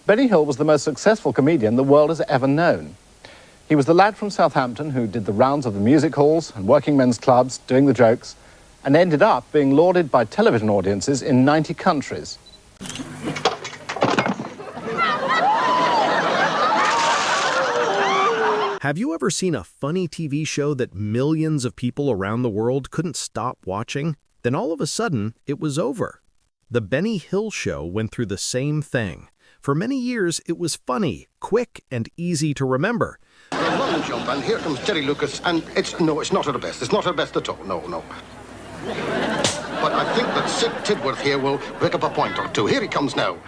Benny Hill was the most successful comedian the world has ever known. He was the lad from Southampton who did the rounds of the music halls and working men's clubs doing the jokes, and ended up being lauded by television audiences in 90 countries. Have you ever seen a funny TV show that millions of people around the world couldn't stop watching? Then all of a sudden, it was over. The Benny Hill Show went through the same thing. For many years, it was funny, quick, and easy to remember. London jump, and here comes Jerry Lucas, and it's not her best. It's not her best at all, no. But I think that Sid Tidworth here will pick up a point or two. Here he comes now.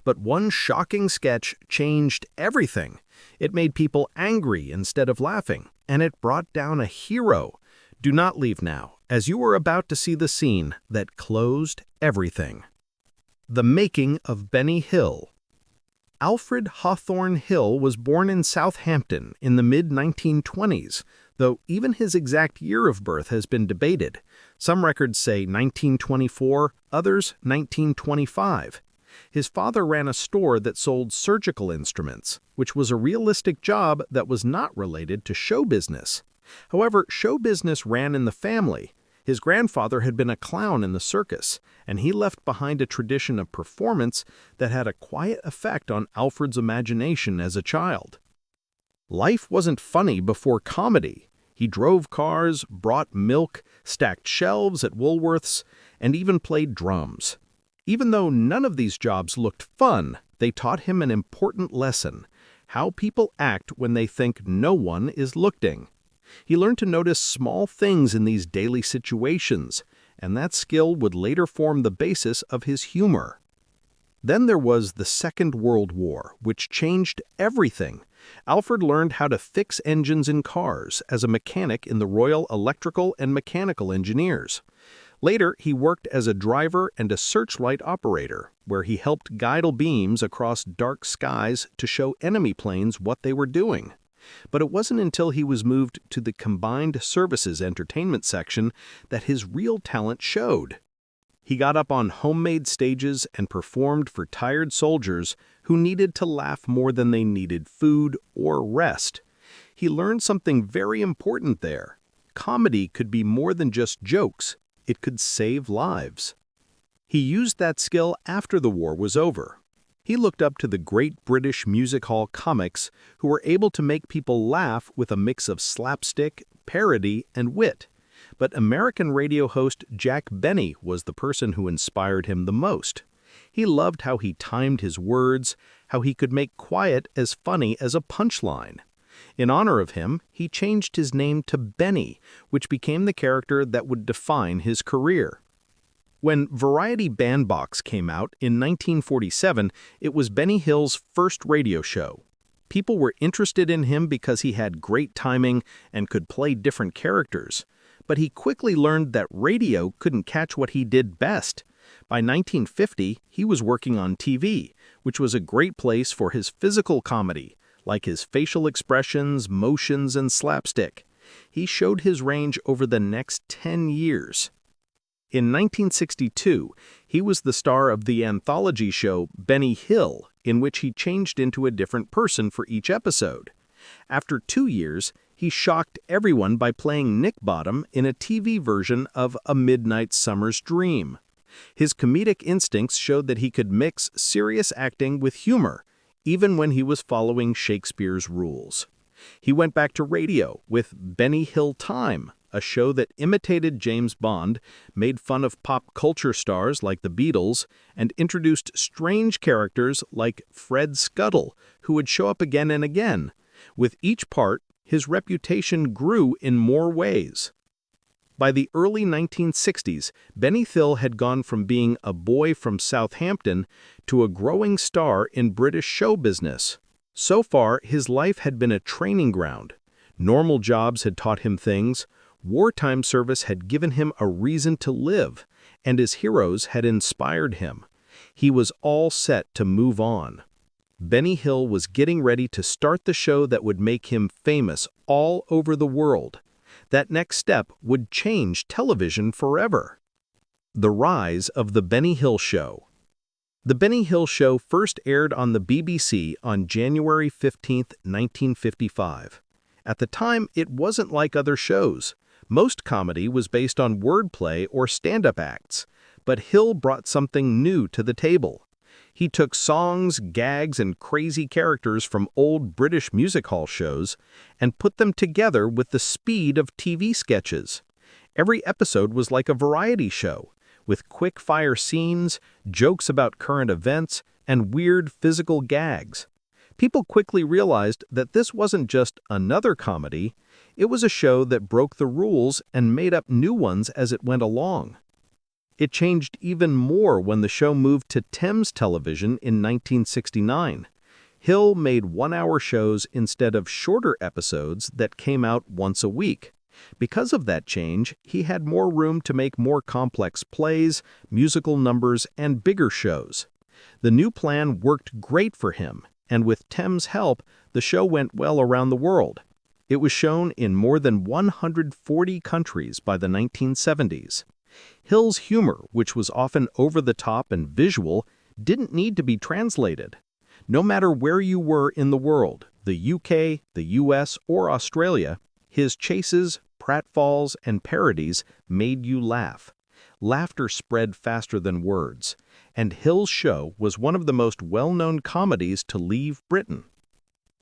But one shocking sketch changed everything. It made people angry instead of laughing, and it brought down a hero. Do not leave now, as you are about to see the scene that closed everything. The making of Benny Hill. Alfred Hawthorne Hill was born in Southampton in the mid-1920s, though even his exact year of birth has been debated. Some records say 1924, others 1925. His father ran a store that sold surgical instruments, which was a realistic job that was not related to show business. However, show business ran in the family. His grandfather had been a clown in the circus, and he left behind a tradition of performance that had a quiet effect on Alfred's imagination as a child. Life wasn't funny before comedy. He drove cars, brought milk, stacked shelves at Woolworths, and even played drums. Even though none of these jobs looked fun, they taught him an important lesson: how people act when they think no one is looking. He learned to notice small things in these daily situations, and that skill would later form the basis of his humor. Then there was the Second World War, which changed everything. Alfred learned how to fix engines in cars as a mechanic in the Royal Electrical and Mechanical Engineers. Later, he worked as a driver and a searchlight operator, where he helped guide beams across dark skies to show enemy planes what they were doing. But it wasn't until he was moved to the Combined Services Entertainment section that his real talent showed. He got up on homemade stages and performed for tired soldiers who needed to laugh more than they needed food or rest. He learned something very important there. Comedy could be more than just jokes. It could save lives. He used that skill after the war was over. He looked up to the great British music hall comics who were able to make people laugh with a mix of slapstick, parody, and wit. But American radio host Jack Benny was the person who inspired him the most. He loved how he timed his words, how he could make quiet as funny as a punchline. In honor of him, he changed his name to Benny, which became the character that would define his career. When Variety Bandbox came out in 1947, it was Benny Hill's first radio show. People were interested in him because he had great timing and could play different characters. But he quickly learned that radio couldn't catch what he did best. By 1950, he was working on TV, which was a great place for his physical comedy, like his facial expressions, motions, and slapstick. He showed his range over the next 10 years. In 1962, he was the star of the anthology show Benny Hill, in which he changed into a different person for each episode. After 2 years, he shocked everyone by playing Nick Bottom in a TV version of A Midnight Summer's Dream. His comedic instincts showed that he could mix serious acting with humor, even when he was following Shakespeare's rules. He went back to radio with Benny Hill Time, a show that imitated James Bond, made fun of pop culture stars like the Beatles, and introduced strange characters like Fred Scuttle, who would show up again and again. With each part, his reputation grew in more ways. By the early 1960s, Benny Hill had gone from being a boy from Southampton to a growing star in British show business. So far, his life had been a training ground. Normal jobs had taught him things, wartime service had given him a reason to live, and his heroes had inspired him. He was all set to move on. Benny Hill was getting ready to start the show that would make him famous all over the world. That next step would change television forever. The rise of The Benny Hill Show. The Benny Hill Show first aired on the BBC on January 15, 1955. At the time, it wasn't like other shows. Most comedy was based on wordplay or stand-up acts, but Hill brought something new to the table. He took songs, gags, and crazy characters from old British music hall shows and put them together with the speed of TV sketches. Every episode was like a variety show, with quick-fire scenes, jokes about current events, and weird physical gags. People quickly realized that this wasn't just another comedy, it was a show that broke the rules and made up new ones as it went along. It changed even more when the show moved to Thames Television in 1969. Hill made one-hour shows instead of shorter episodes that came out once a week. Because of that change, he had more room to make more complex plays, musical numbers, and bigger shows. The new plan worked great for him, and with Thames' help, the show went well around the world. It was shown in more than 140 countries by the 1970s. Hill's humor, which was often over-the-top and visual, didn't need to be translated. No matter where you were in the world, the UK, the US, or Australia, his chases, pratfalls, and parodies made you laugh. Laughter spread faster than words, and Hill's show was one of the most well-known comedies to leave Britain.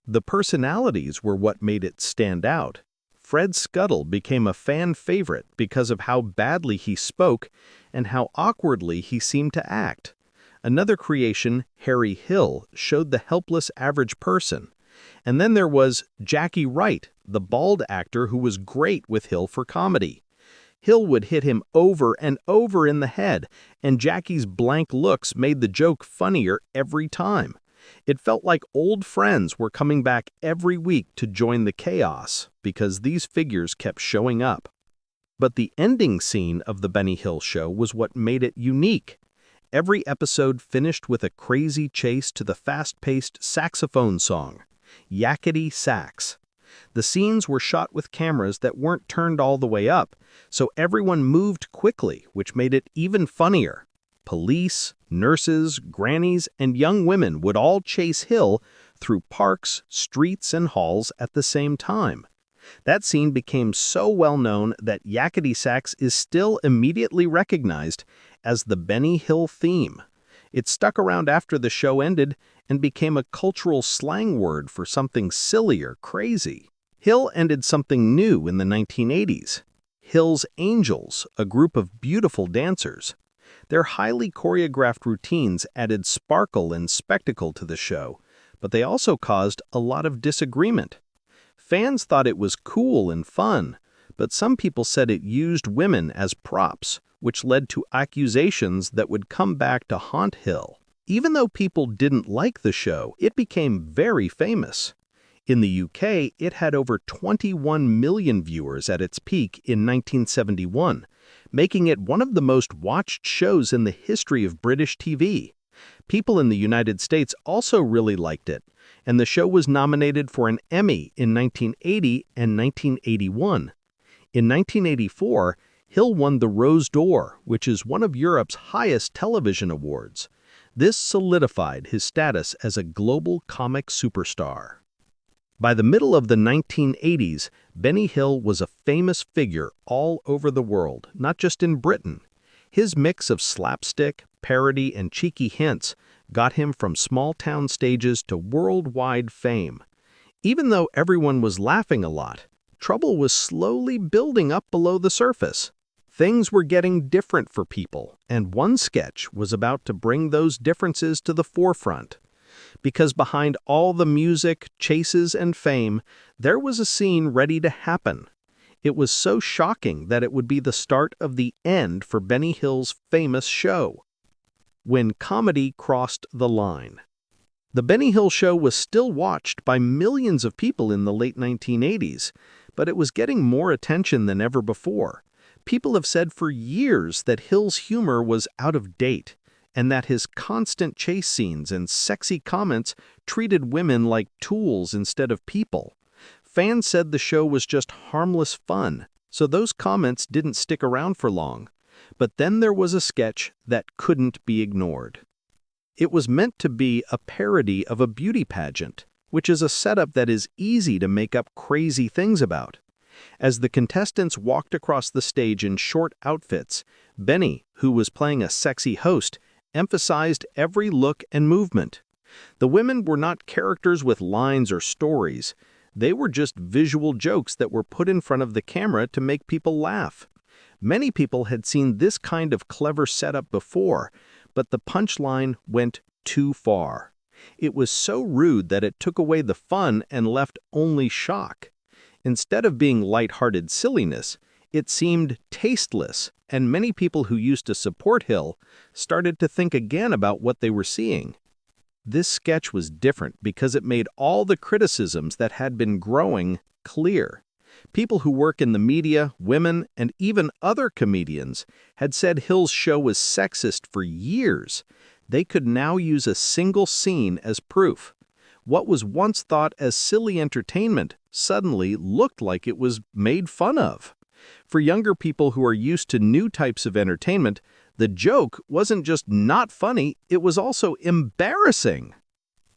The personalities were what made it stand out. Fred Scuttle became a fan favorite because of how badly he spoke and how awkwardly he seemed to act. Another creation, Harry Hill, showed the helpless average person. And then there was Jackie Wright, the bald actor who was great with Hill for comedy. Hill would hit him over and over in the head, and Jackie's blank looks made the joke funnier every time. It felt like old friends were coming back every week to join the chaos because these figures kept showing up. But the ending scene of The Benny Hill Show was what made it unique. Every episode finished with a crazy chase to the fast-paced saxophone song, Yakety Sax. The scenes were shot with cameras that weren't turned all the way up, so everyone moved quickly, which made it even funnier. Police, nurses, grannies, and young women would all chase Hill through parks, streets, and halls at the same time. That scene became so well known that Yakety Sax is still immediately recognized as the Benny Hill theme. It stuck around after the show ended and became a cultural slang word for something silly or crazy. Hill ended something new in the 1980s. Hill's Angels, a group of beautiful dancers. Their highly choreographed routines added sparkle and spectacle to the show, but they also caused a lot of disagreement. Fans thought it was cool and fun, but some people said it used women as props, which led to accusations that would come back to haunt Hill. Even though people didn't like the show, it became very famous. In the UK, it had over 21 million viewers at its peak in 1971, making it one of the most watched shows in the history of British TV. People in the United States also really liked it, and the show was nominated for an Emmy in 1980 and 1981. In 1984, Hill won the Rose d'Or, which is one of Europe's highest television awards. This solidified his status as a global comic superstar. By the middle of the 1980s, Benny Hill was a famous figure all over the world, not just in Britain. His mix of slapstick, parody, and cheeky hints got him from small-town stages to worldwide fame. Even though everyone was laughing a lot, trouble was slowly building up below the surface. Things were getting different for people, and one sketch was about to bring those differences to the forefront. Because behind all the music, chases, and fame, there was a scene ready to happen. It was so shocking that it would be the start of the end for Benny Hill's famous show. When comedy crossed the line. The Benny Hill Show was still watched by millions of people in the late 1980s, but it was getting more attention than ever before. People have said for years that Hill's humor was out of date, and that his constant chase scenes and sexy comments treated women like tools instead of people. Fans said the show was just harmless fun, so those comments didn't stick around for long. But then there was a sketch that couldn't be ignored. It was meant to be a parody of a beauty pageant, which is a setup that is easy to make up crazy things about. As the contestants walked across the stage in short outfits, Benny, who was playing a sexy host, emphasized every look and movement. The women were not characters with lines or stories. They were just visual jokes that were put in front of the camera to make people laugh. Many people had seen this kind of clever setup before, but the punchline went too far. It was so rude that it took away the fun and left only shock. Instead of being light-hearted silliness, it seemed tasteless, and many people who used to support Hill started to think again about what they were seeing. This sketch was different because it made all the criticisms that had been growing clear. People who work in the media, women, and even other comedians had said Hill's show was sexist for years. They could now use a single scene as proof. What was once thought as silly entertainment suddenly looked like it was made fun of. For younger people who are used to new types of entertainment, the joke wasn't just not funny, it was also embarrassing.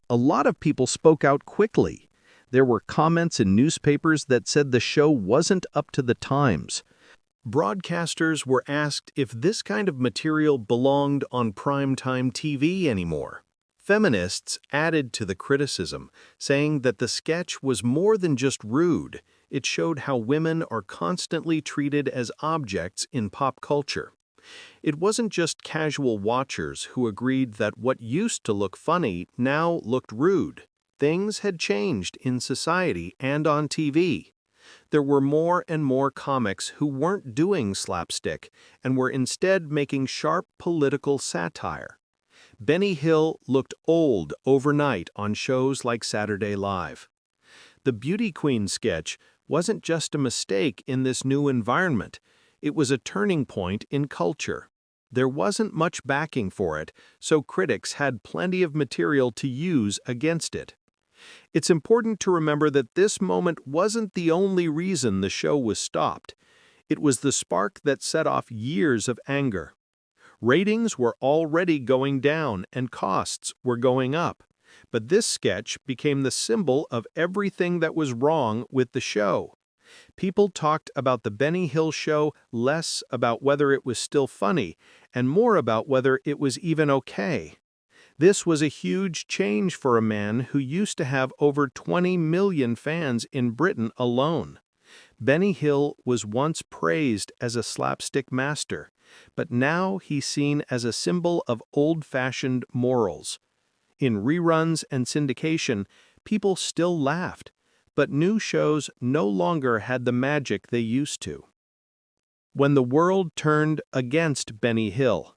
A lot of people spoke out quickly. There were comments in newspapers that said the show wasn't up to the times. Broadcasters were asked if this kind of material belonged on primetime TV anymore. Feminists added to the criticism, saying that the sketch was more than just rude. It showed how women are constantly treated as objects in pop culture. It wasn't just casual watchers who agreed that what used to look funny now looked rude. Things had changed in society and on TV. There were more and more comics who weren't doing slapstick and were instead making sharp political satire. Benny Hill looked old overnight on shows like Saturday Live. The Beauty Queen sketch wasn't just a mistake in this new environment. It was a turning point in culture. There wasn't much backing for it, so critics had plenty of material to use against it. It's important to remember that this moment wasn't the only reason the show was stopped. It was the spark that set off years of anger. Ratings were already going down and costs were going up, but this sketch became the symbol of everything that was wrong with the show. People talked about the Benny Hill show less about whether it was still funny and more about whether it was even okay. This was a huge change for a man who used to have over 20 million fans in Britain alone. Benny Hill was once praised as a slapstick master, but now he's seen as a symbol of old-fashioned morals. In reruns and syndication, people still laughed, but new shows no longer had the magic they used to. When the world turned against Benny Hill,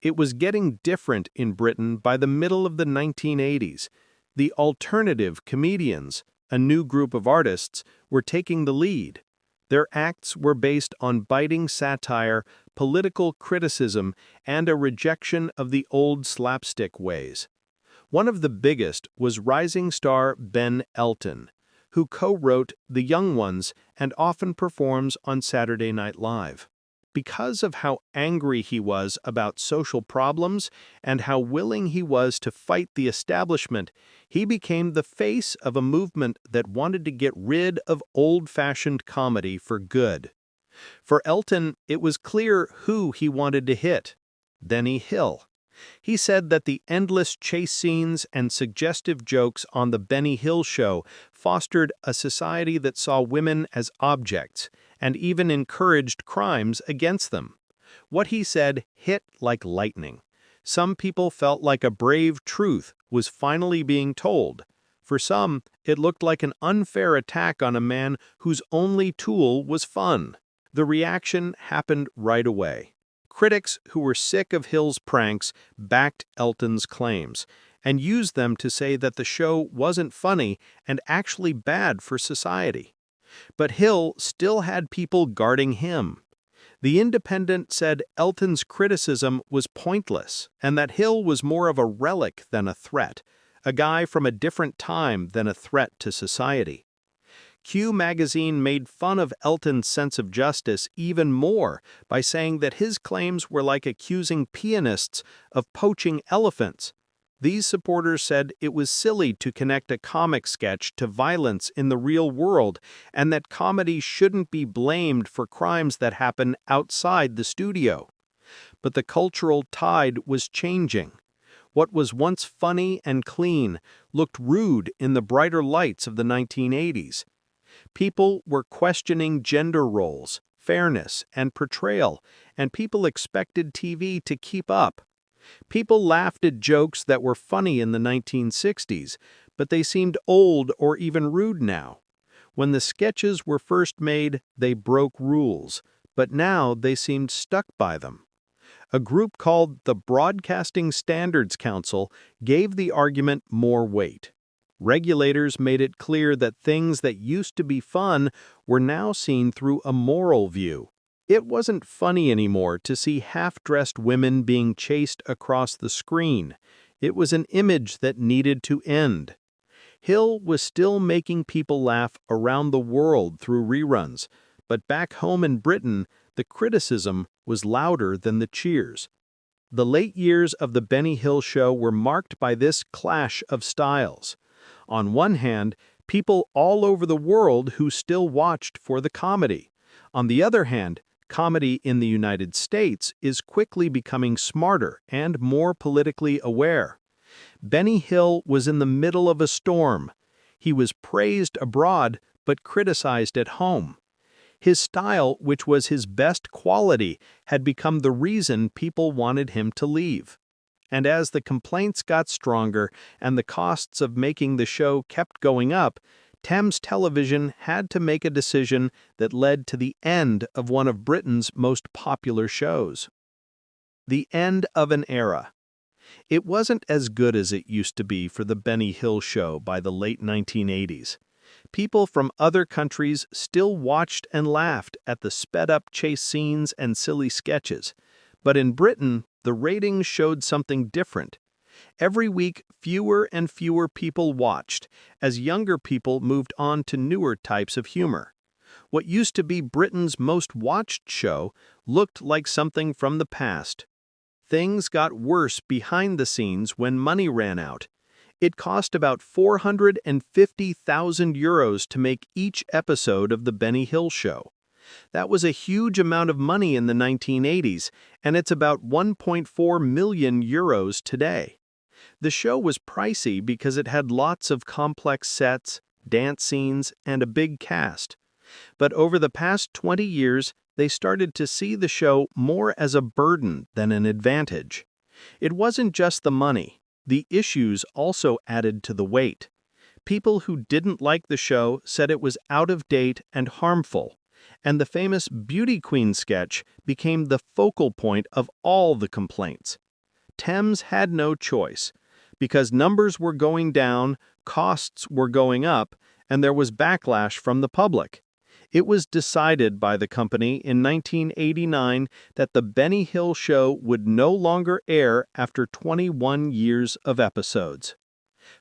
it was getting different in Britain by the middle of the 1980s. The alternative comedians, a new group of artists, were taking the lead. Their acts were based on biting satire, political criticism, and a rejection of the old slapstick ways. One of the biggest was rising star Ben Elton, who co-wrote The Young Ones and often performs on Saturday Night Live. Because of how angry he was about social problems and how willing he was to fight the establishment, he became the face of a movement that wanted to get rid of old-fashioned comedy for good. For Elton, it was clear who he wanted to hit: Benny Hill. He said that the endless chase scenes and suggestive jokes on The Benny Hill Show fostered a society that saw women as objects and even encouraged crimes against them. What he said hit like lightning. Some people felt like a brave truth was finally being told. For some, it looked like an unfair attack on a man whose only tool was fun. The reaction happened right away. Critics who were sick of Hill's pranks backed Elton's claims and used them to say that the show wasn't funny and actually bad for society. But Hill still had people guarding him. The Independent said Elton's criticism was pointless and that Hill was more of a relic than a threat, a guy from a different time than a threat to society. Q magazine made fun of Elton's sense of justice even more by saying that his claims were like accusing pianists of poaching elephants. These supporters said it was silly to connect a comic sketch to violence in the real world and that comedy shouldn't be blamed for crimes that happen outside the studio. But the cultural tide was changing. What was once funny and clean looked rude in the brighter lights of the 1980s. People were questioning gender roles, fairness, and portrayal, and people expected TV to keep up. People laughed at jokes that were funny in the 1960s, but they seemed old or even rude now. When the sketches were first made, they broke rules, but now they seemed stuck by them. A group called the Broadcasting Standards Council gave the argument more weight. Regulators made it clear that things that used to be fun were now seen through a moral view. It wasn't funny anymore to see half-dressed women being chased across the screen. It was an image that needed to end. Hill was still making people laugh around the world through reruns, but back home in Britain, the criticism was louder than the cheers. The late years of The Benny Hill Show were marked by this clash of styles. On one hand, people all over the world who still watched for the comedy. On the other hand, comedy in the United States is quickly becoming smarter and more politically aware. Benny Hill was in the middle of a storm. He was praised abroad but criticized at home. His style, which was his best quality, had become the reason people wanted him to leave. And as the complaints got stronger and the costs of making the show kept going up, Thames Television had to make a decision that led to the end of one of Britain's most popular shows. The end of an era. It wasn't as good as it used to be for the Benny Hill Show by the late 1980s. People from other countries still watched and laughed at the sped-up chase scenes and silly sketches. But in Britain, the ratings showed something different. Every week, fewer and fewer people watched, as younger people moved on to newer types of humor. What used to be Britain's most watched show looked like something from the past. Things got worse behind the scenes when money ran out. It cost about €450,000 to make each episode of The Benny Hill Show. That was a huge amount of money in the 1980s, and it's about €1.4 million today. The show was pricey because it had lots of complex sets, dance scenes, and a big cast. But over the past 20 years, they started to see the show more as a burden than an advantage. It wasn't just the money. The issues also added to the weight. People who didn't like the show said it was out of date and harmful, and the famous Beauty Queen sketch became the focal point of all the complaints. Thames had no choice, because numbers were going down, costs were going up, and there was backlash from the public. It was decided by the company in 1989 that The Benny Hill Show would no longer air after 21 years of episodes.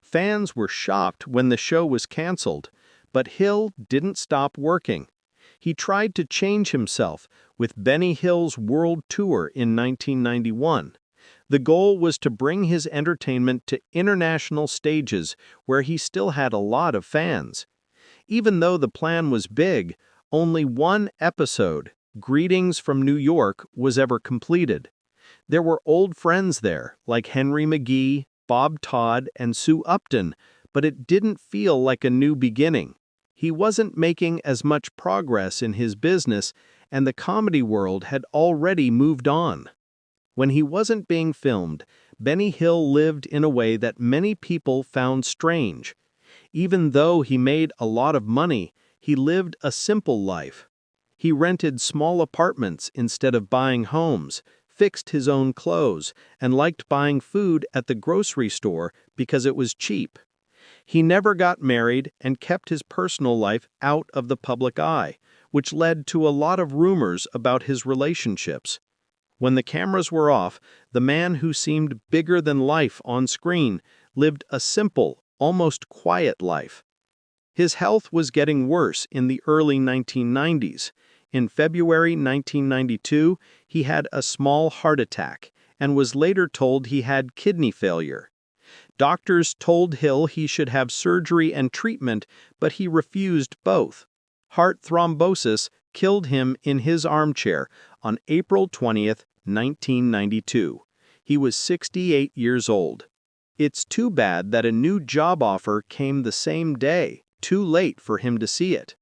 Fans were shocked when the show was canceled, but Hill didn't stop working. He tried to change himself with Benny Hill's World Tour in 1991. The goal was to bring his entertainment to international stages where he still had a lot of fans. Even though the plan was big, only one episode, Greetings from New York, was ever completed. There were old friends there, like Henry McGee, Bob Todd, and Sue Upton, but it didn't feel like a new beginning. He wasn't making as much progress in his business, and the comedy world had already moved on. When he wasn't being filmed, Benny Hill lived in a way that many people found strange. Even though he made a lot of money, he lived a simple life. He rented small apartments instead of buying homes, fixed his own clothes, and liked buying food at the grocery store because it was cheap. He never got married and kept his personal life out of the public eye, which led to a lot of rumors about his relationships. When the cameras were off, the man who seemed bigger than life on screen lived a simple, almost quiet life. His health was getting worse in the early 1990s. In February 1992, he had a small heart attack and was later told he had kidney failure. Doctors told Hill he should have surgery and treatment, but he refused both. Heart thrombosis killed him in his armchair on April 20th, 1992. He was 68 years old. It's too bad that a new job offer came the same day, too late for him to see it.